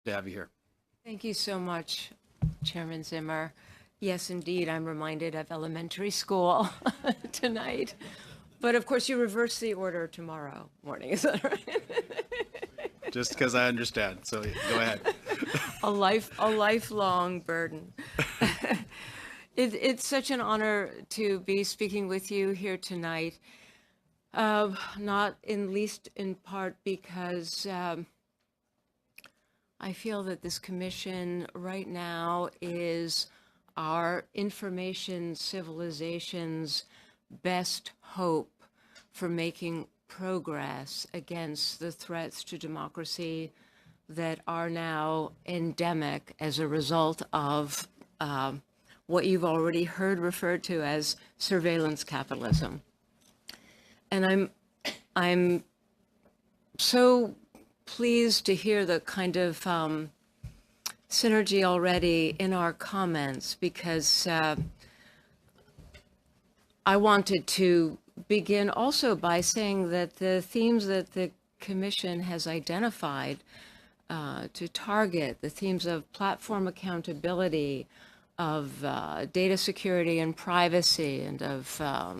to have you here. Thank you so much, Chairman Zimmer. Yes, indeed, I'm reminded of elementary school tonight. But of course, you reverse the order tomorrow morning, is that right? Just because I understand, so go ahead. A lifelong burden. It's such an honor to be speaking with you here tonight, not in least in part because I feel that this commission right now is our information civilization's best hope for making progress against the threats to democracy that are now endemic as a result of what you've already heard referred to as surveillance capitalism. And I'm so pleased to hear the kind of synergy already in our comments, because I wanted to begin also by saying that the themes that the Commission has identified to target, the themes of platform accountability, of data security and privacy, and of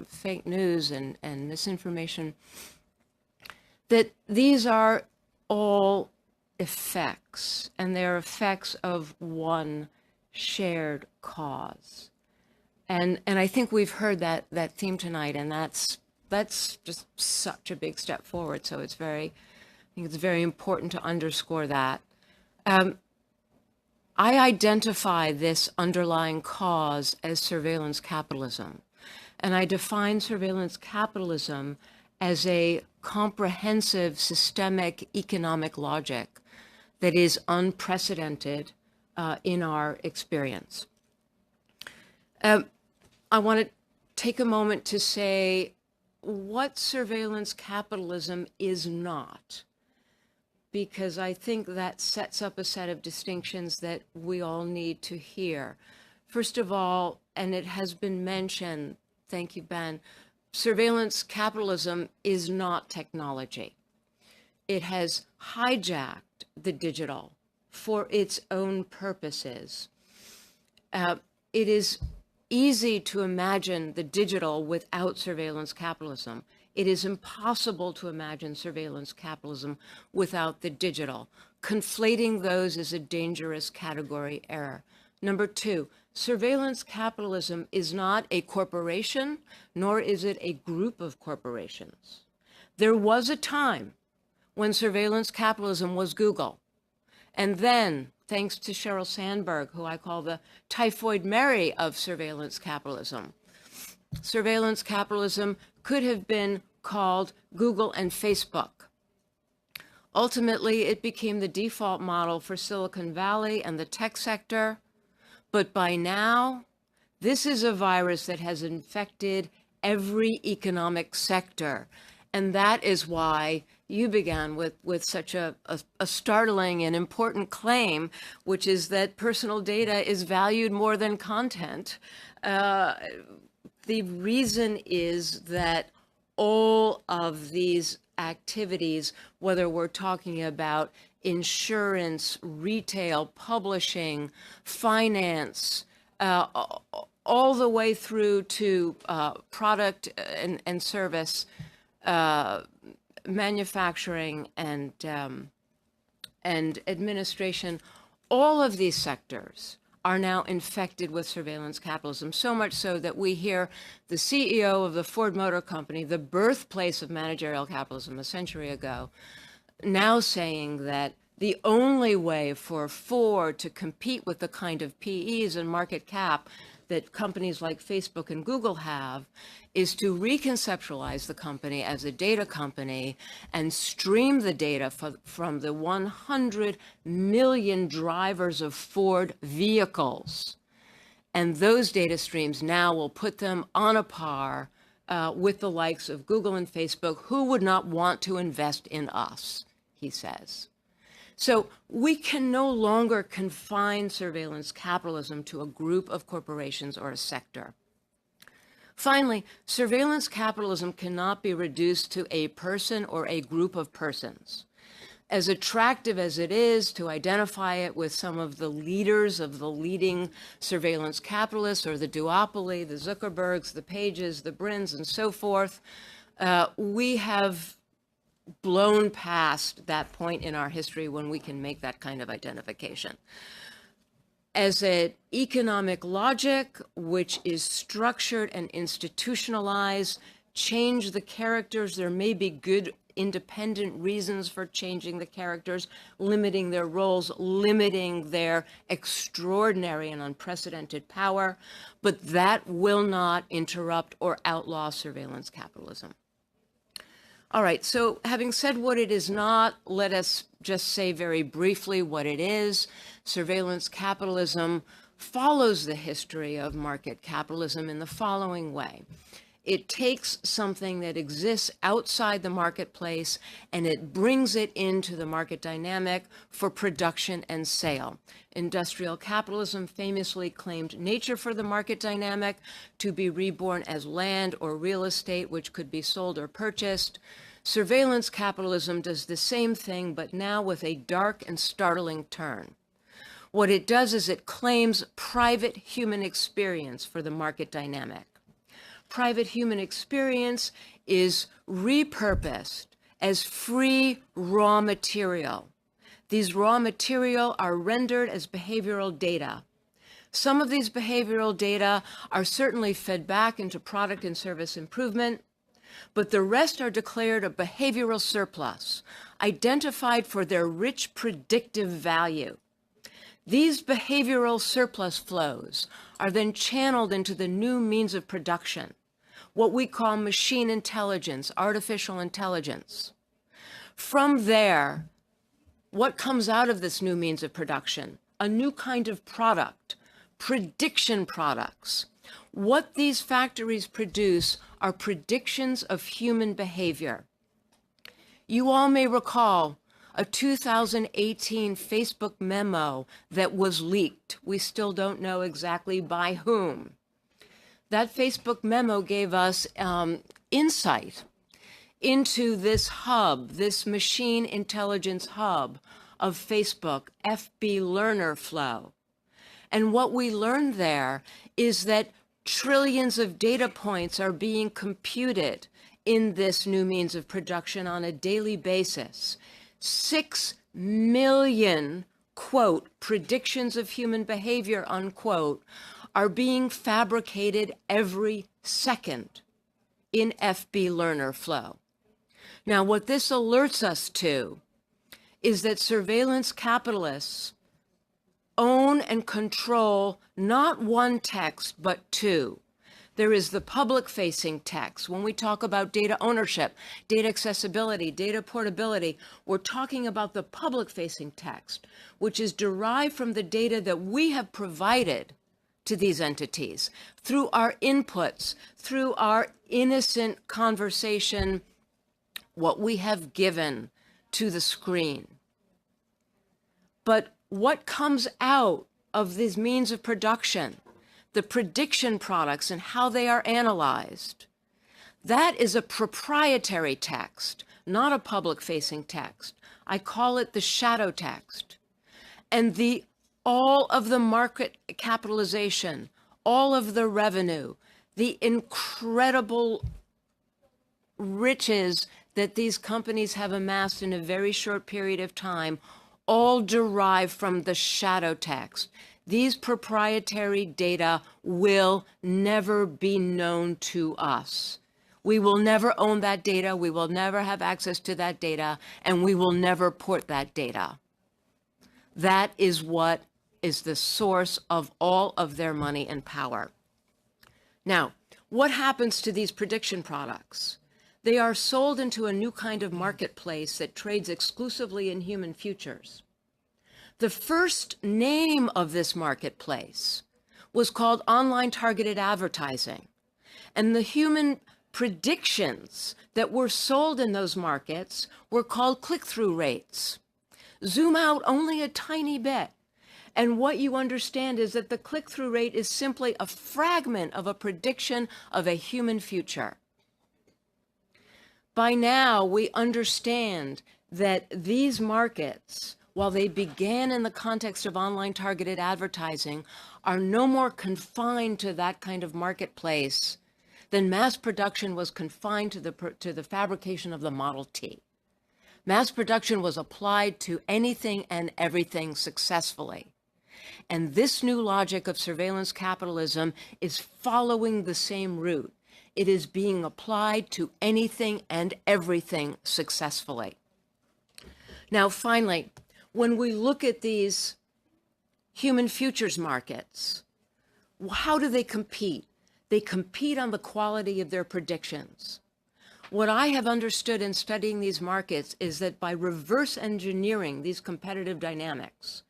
fake news and misinformation, that these are all effects, and they're effects of one shared cause. And I think we've heard that theme tonight, and that's just such a big step forward. So I think it's very important to underscore that. I identify this underlying cause as surveillance capitalism, and I define surveillance capitalism as a comprehensive systemic economic logic that is unprecedented in our experience. I want to take a moment to say what surveillance capitalism is not, because I think that sets up a set of distinctions that we all need to hear. First of all, and it has been mentioned, thank you, Ben, surveillance capitalism is not technology. It has hijacked the digital for its own purposes. It is easy to imagine the digital without surveillance capitalism. It is impossible to imagine surveillance capitalism without the digital. Conflating those is a dangerous category error. Number two, surveillance capitalism is not a corporation, nor is it a group of corporations. There was a time when surveillance capitalism was Google. And then, thanks to Sheryl Sandberg, who I call the Typhoid Mary of surveillance capitalism, surveillance capitalism could have been called Google and Facebook. Ultimately, it became the default model for Silicon Valley and the tech sector. But by now, this is a virus that has infected every economic sector. And that is why you began with such a startling and important claim, which is that personal data is valued more than content. The reason is that all of these activities, whether we're talking about insurance, retail, publishing, finance, all the way through to product and service, manufacturing and administration, all of these sectors are now infected with surveillance capitalism, so much so that we hear the CEO of the Ford Motor Company, the birthplace of managerial capitalism a century ago, now saying that the only way for Ford to compete with the kind of PEs and market cap that companies like Facebook and Google have is to reconceptualize the company as a data company and stream the data from the 100 million drivers of Ford vehicles. And those data streams now will put them on a par with the likes of Google and Facebook, who would not want to invest in us, he says. So we can no longer confine surveillance capitalism to a group of corporations or a sector. Finally, surveillance capitalism cannot be reduced to a person or a group of persons. as attractive as it is to identify it with some of the leaders of the leading surveillance capitalists, or the duopoly, the Zuckerbergs, the Pages, the Brins, and so forth, we have blown past that point in our history when we can make that kind of identification. As an economic logic, which is structured and institutionalized, change the characters. There may be good independent reasons for changing the characters, limiting their roles, limiting their extraordinary and unprecedented power, but that will not interrupt or outlaw surveillance capitalism. All right, so having said what it is not, let us just say very briefly what it is. Surveillance capitalism follows the history of market capitalism in the following way. It takes something that exists outside the marketplace and it brings it into the market dynamic for production and sale. Industrial capitalism famously claimed nature for the market dynamic to be reborn as land or real estate, which could be sold or purchased. Surveillance capitalism does the same thing, but now with a dark and startling turn. What it does is it claims private human experience for the market dynamic. Private human experience is repurposed as free raw material. These raw material are rendered as behavioral data. Some of these behavioral data are certainly fed back into product and service improvement, but the rest are declared a behavioral surplus, identified for their rich predictive value. These behavioral surplus flows are then channeled into the new means of production, what we call machine intelligence, artificial intelligence. From there, what comes out of this new means of production? A new kind of product, prediction products. What these factories produce are predictions of human behavior. You all may recall a 2018 Facebook memo that was leaked. We still don't know exactly by whom. That Facebook memo gave us insight into this hub, this machine intelligence hub of Facebook, FB learner flow. And what we learned there is that trillions of data points are being computed in this new means of production on a daily basis. 6 million, quote, predictions of human behavior, unquote, are being fabricated every second in FB learner flow. Now, what this alerts us to is that surveillance capitalists own and control not one text, but two. There is the public-facing text. When we talk about data ownership, data accessibility, data portability, we're talking about the public-facing text, which is derived from the data that we have provided to these entities through our inputs, through our innocent conversation, what we have given to the screen. But what comes out of these means of production, the prediction products and how they are analyzed, that is a proprietary text, not a public-facing text. I call it the shadow text. And all of the market capitalization, all of the revenue, the incredible riches that these companies have amassed in a very short period of time, all derive from the shadow text. These proprietary data will never be known to us. We will never own that data, we will never have access to that data, and we will never port that data. That is what is the source of all of their money and power. Now, what happens to these prediction products? They are sold into a new kind of marketplace that trades exclusively in human futures. The first name of this marketplace was called online targeted advertising. And the human predictions that were sold in those markets were called click-through rates. Zoom out only a tiny bit. And what you understand is that the click-through rate is simply a fragment of a prediction of a human future. By now, we understand that these markets, while they began in the context of online targeted advertising, are no more confined to that kind of marketplace than mass production was confined to the fabrication of the Model T. Mass production was applied to anything and everything successfully. And this new logic of surveillance capitalism is following the same route. It is being applied to anything and everything successfully. Now, finally, when we look at these human futures markets, how do they compete? They compete on the quality of their predictions. What I have understood in studying these markets is that by reverse engineering these competitive dynamics,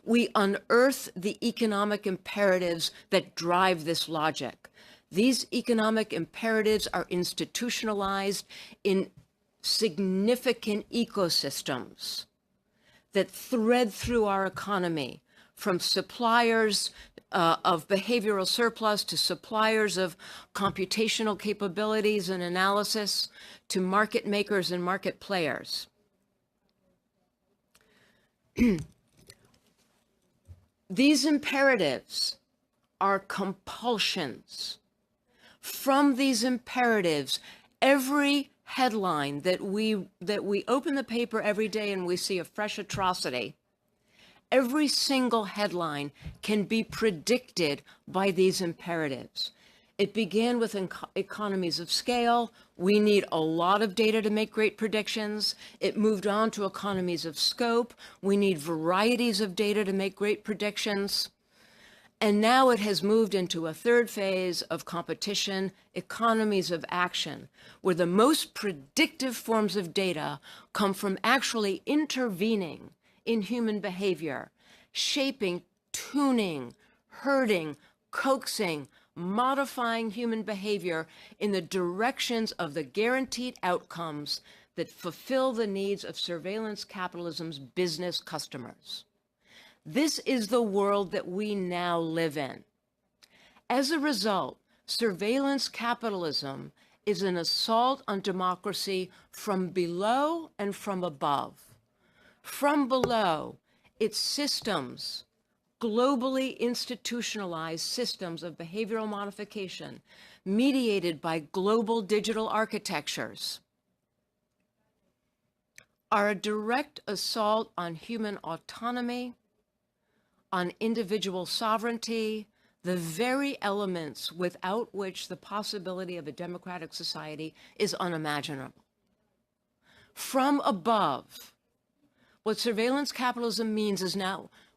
we unearth the economic imperatives that drive this logic. These economic imperatives are institutionalized in significant ecosystems that thread through our economy, from suppliers of behavioral surplus to suppliers of computational capabilities and analysis to market makers and market players. These imperatives are compulsions. From these imperatives, every headline that we open the paper every day and we see a fresh atrocity, every single headline can be predicted by these imperatives. It began with economies of scale. We need a lot of data to make great predictions. It moved on to economies of scope. We need varieties of data to make great predictions. And now it has moved into a third phase of competition, economies of action, where the most predictive forms of data come from actually intervening in human behavior, shaping, tuning, herding, coaxing, modifying human behavior in the directions of the guaranteed outcomes that fulfill the needs of surveillance capitalism's business customers. This is the world that we now live in. As a result, surveillance capitalism is an assault on democracy from below and from above. From below, its systems, globally institutionalized systems of behavioral modification, mediated by global digital architectures, are a direct assault on human autonomy, on individual sovereignty, the very elements without which the possibility of a democratic society is unimaginable. From above, what surveillance capitalism means is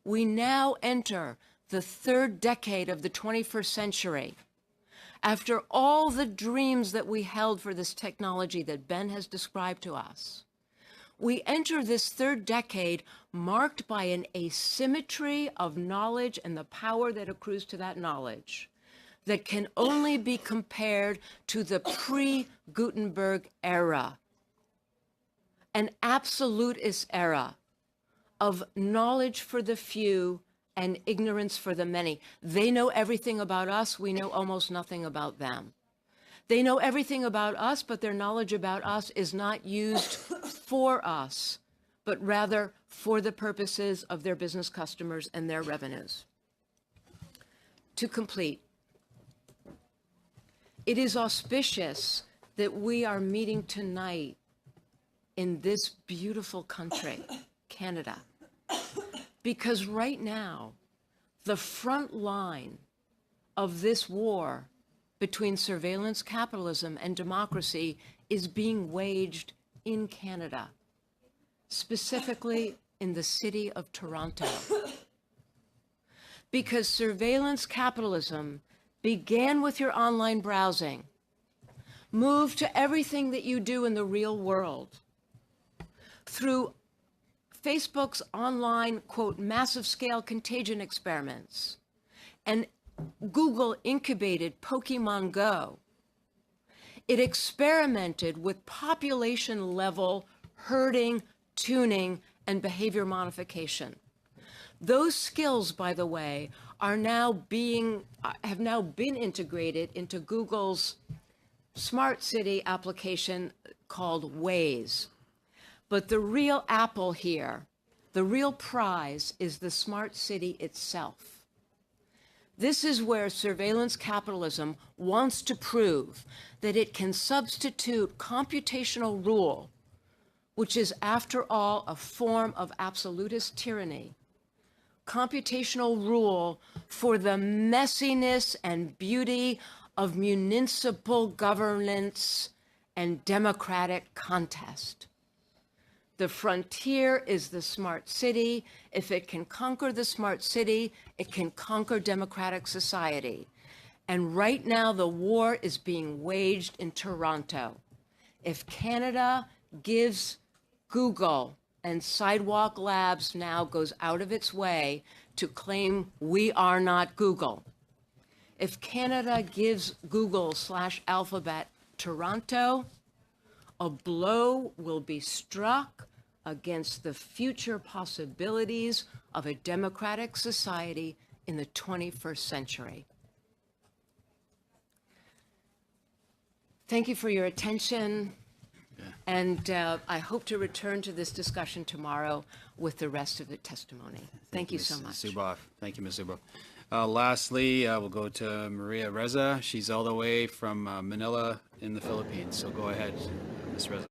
we now enter the third decade of the 21st century. After all the dreams that we held for this technology that Ben has described to us, we enter this third decade marked by an asymmetry of knowledge and the power that accrues to that knowledge that can only be compared to the pre-Gutenberg era, an absolutist era of knowledge for the few and ignorance for the many. They know everything about us. We know almost nothing about them. They know everything about us, but their knowledge about us is not used for us, but rather for the purposes of their business customers and their revenues. To complete, it is auspicious that we are meeting tonight in this beautiful country, Canada, because right now, the front line of this war between surveillance capitalism and democracy is being waged in Canada, specifically in the city of Toronto. Because surveillance capitalism began with your online browsing, moved to everything that you do in the real world, through Facebook's online, quote, massive scale contagion experiments, and Google incubated Pokemon Go. It experimented with population level herding, tuning, and behavior modification. Those skills, by the way, have now been integrated into Google's smart city application called Waze. But the real apple here, the real prize, is the smart city itself. This is where surveillance capitalism wants to prove that it can substitute computational rule, which is, after all, a form of absolutist tyranny, computational rule for the messiness and beauty of municipal governance and democratic contest. The frontier is the smart city. If it can conquer the smart city, it can conquer democratic society. And right now, the war is being waged in Toronto. If Canada gives Google, and Sidewalk Labs now goes out of its way to claim we are not Google, if Canada gives Google/Alphabet Toronto, a blow will be struck against the future possibilities of a democratic society in the 21st century. Thank you for your attention. And I hope to return to this discussion tomorrow with the rest of the testimony. Thank you so much. Zuboff. Thank you, Ms. Zuboff. Lastly, we'll go to Maria Reza. She's all the way from Manila in the Philippines. So go ahead, Ms. Reza.